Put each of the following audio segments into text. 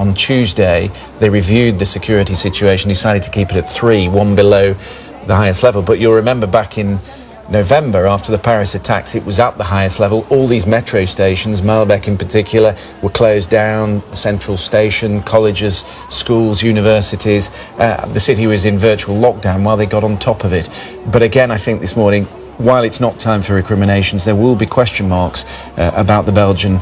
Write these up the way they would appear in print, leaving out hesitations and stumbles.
on Tuesday, they reviewed the security situation, decided to keep it at 3, one below the highest level. But you'll remember back in November, after the Paris attacks, it was at the highest level. All these metro stations, Malbec in particular, were closed down. The central station, colleges, schools, universities. The city was in virtual lockdown while they got on top of it. But again, I think this morning, while it's not time for recriminations, there will be question marks about the Belgian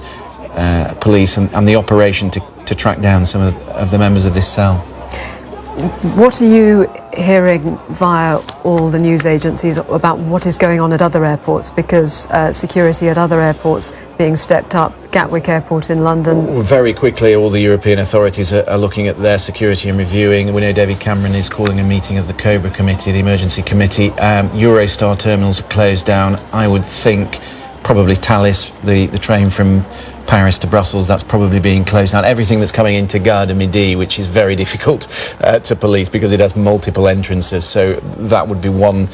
police and the operation to track down some of the members of this cell. What are you hearing via all the news agencies about what is going on at other airports? Because security at other airports being stepped up, Gatwick Airport in London. Very quickly, all the European authorities are looking at their security and reviewing. We know David Cameron is calling a meeting of the COBRA committee, the emergency committee. Eurostar terminals are closed down. I would think probably Thalys, the train from Paris to Brussels, that's probably being closed down. Everything that's coming into Gare de Midi, which is very difficult to police because it has multiple entrances, so that would be one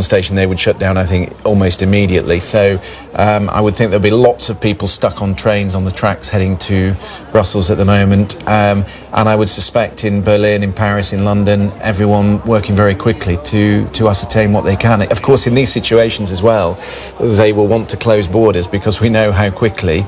station they would shut down, I think, almost immediately. So I would think there'll be lots of people stuck on trains on the tracks heading to Brussels at the moment, and I would suspect in Berlin, in Paris, in London, everyone working very quickly to ascertain what they can. Of course, in these situations as well, they will want to close borders because we know how quickly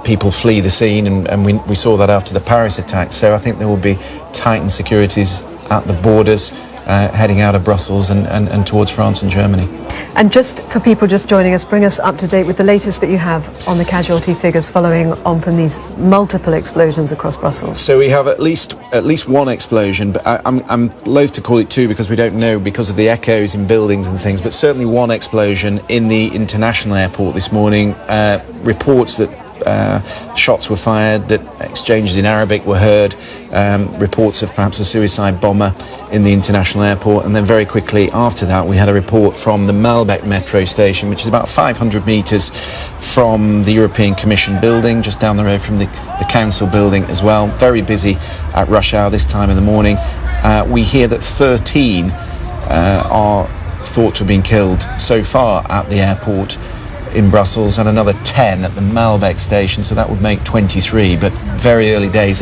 people flee the scene, and we saw that after the Paris attack. So I think there will be tightened securities at the borders heading out of Brussels and towards France and Germany. And just for people just joining us, bring us up to date with the latest that you have on the casualty figures following on from these multiple explosions across Brussels. So we have at least one explosion, but I'm loath to call it two because we don't know because of the echoes in buildings and things, but certainly one explosion in the international airport this morning. Reports that shots were fired, that exchanges in Arabic were heard, reports of perhaps a suicide bomber in the international airport, and then very quickly after that we had a report from the Malbec metro station, which is about 500 metres from the European Commission building, just down the road from the council building as well. Very busy at rush hour this time in the morning. We hear that 13 are thought to have been killed so far at the airport in Brussels, and another 10 at the Malbec station, so that would make 23, but very early days.